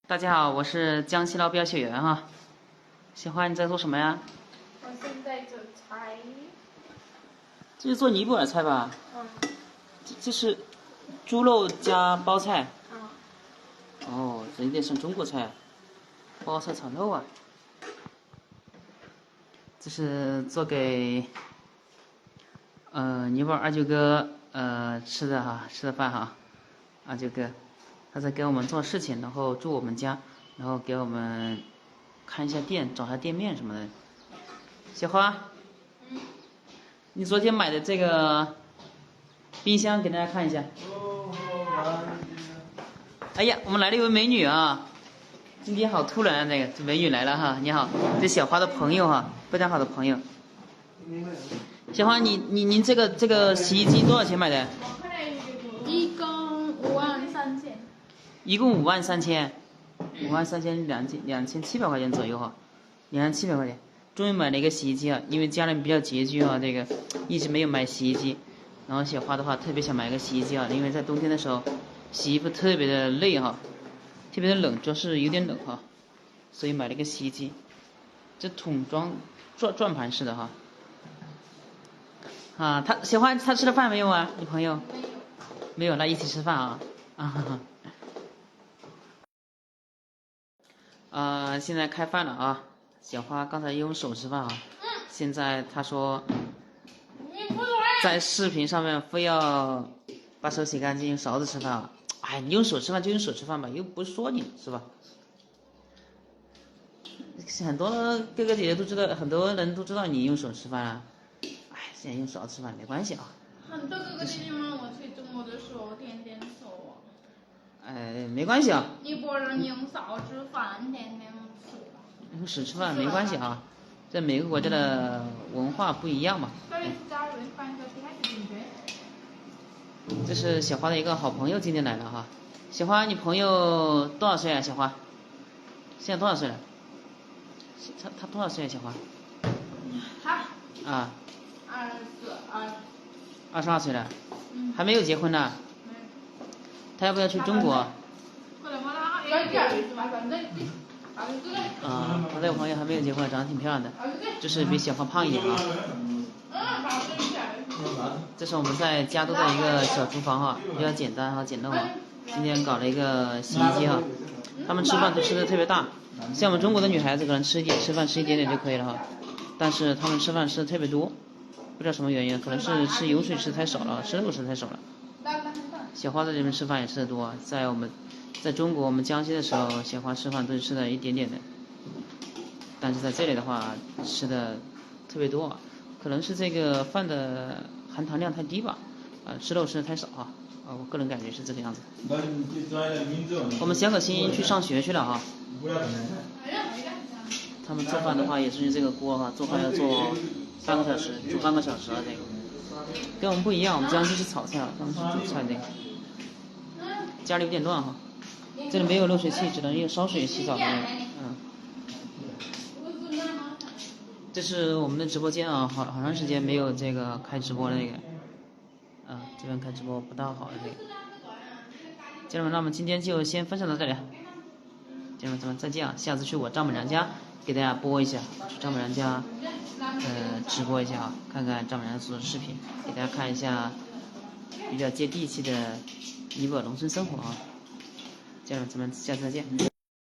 大家好，我是江西捞标学员哈。小花，你在做什么呀？我现在做菜。这是做尼泊尔菜吧？这是猪肉加包菜。哦，这有点像中国菜，包菜炒肉啊。这是做给尼泊尔二舅哥吃的哈，吃的饭哈。二舅哥，他在给我们做事情，然后住我们家，然后给我们看一下店，找下店面什么的。小花，你昨天买的这个冰箱给大家看一下。哎呀，我们来了一位美女啊！今天好突然啊，这美女来了哈，你好，这小花的朋友哈，非常好的朋友。小花，您这个洗衣机多少钱买的？一共53000。一共53000，53000，2700块钱左右哈，2700块钱。终于买了一个洗衣机啊，因为家人比较拮据啊，这个一直没有买洗衣机。然后小花的话特别想买个洗衣机啊，因为在冬天的时候洗衣服特别的累哈，特别的冷，主要是有点冷哈，所以买了一个洗衣机。这桶装转盘式的哈。啊，小花她吃了饭没有啊？你朋友？没有，那一起吃饭啊现在开饭了啊！小花刚才用手吃饭啊，现在她说在视频上面非要把手洗干净，用勺子吃饭啊！哎，你用手吃饭就用手吃饭吧，又不是说你是吧？很多哥哥姐姐都知道，很多人都知道你用手吃饭啊。哎，现在用勺子吃饭没关系啊。很多哥哥姐姐们，我去中国的时候天天说。哎，没关系啊。尼泊尔人用勺吃饭，天天吃。用手吃饭没关系啊，这每个国家的文化不一样嘛。这是小花的一个好朋友今天来了哈。小花，你朋友多少岁啊？小花，现在多少岁了？他多少岁啊？小花？他啊。22岁了，还没有结婚呢。他要不要去中国？他这个朋友还没有结婚，长得挺漂亮的，就是比小花胖一点啊。这是我们在加州的一个小厨房哈，比较简单和简陋啊。今天搞了一个洗衣机哈，他们吃饭都吃的特别大，像我们中国的女孩子可能吃饭吃一点点就可以了哈，但是他们吃饭吃的特别多，不知道什么原因，可能是吃油水吃太少了，吃肉吃太少了。小花在这边吃饭也吃的多，在中国我们江西的时候，小花吃饭都是吃的一点点的，但是在这里的话吃的特别多，可能是这个饭的含糖量太低吧，吃肉吃的太少啊，我个人感觉是这个样子。我们小可欣去上学去了啊。他们做饭的话也是用这个锅哈，做饭要做半个小时，煮半个小时啊，这个跟我们不一样，我们江西是炒菜啊，他们是煮菜这个。家里有点乱哈，这里没有热水器，只能用烧水洗澡的那个。这是我们的直播间啊，好长时间没有这个开直播的那个，这边开直播不大好的这个。家人们，那我们今天就先分享到这里，家人们咱们再见啊！下次去我丈母娘家给大家播一下，去丈母娘家直播一下啊，看看丈母娘做的视频，给大家看一下比较接地气的尼泊尔农村生活啊。家人们，咱们下次再见。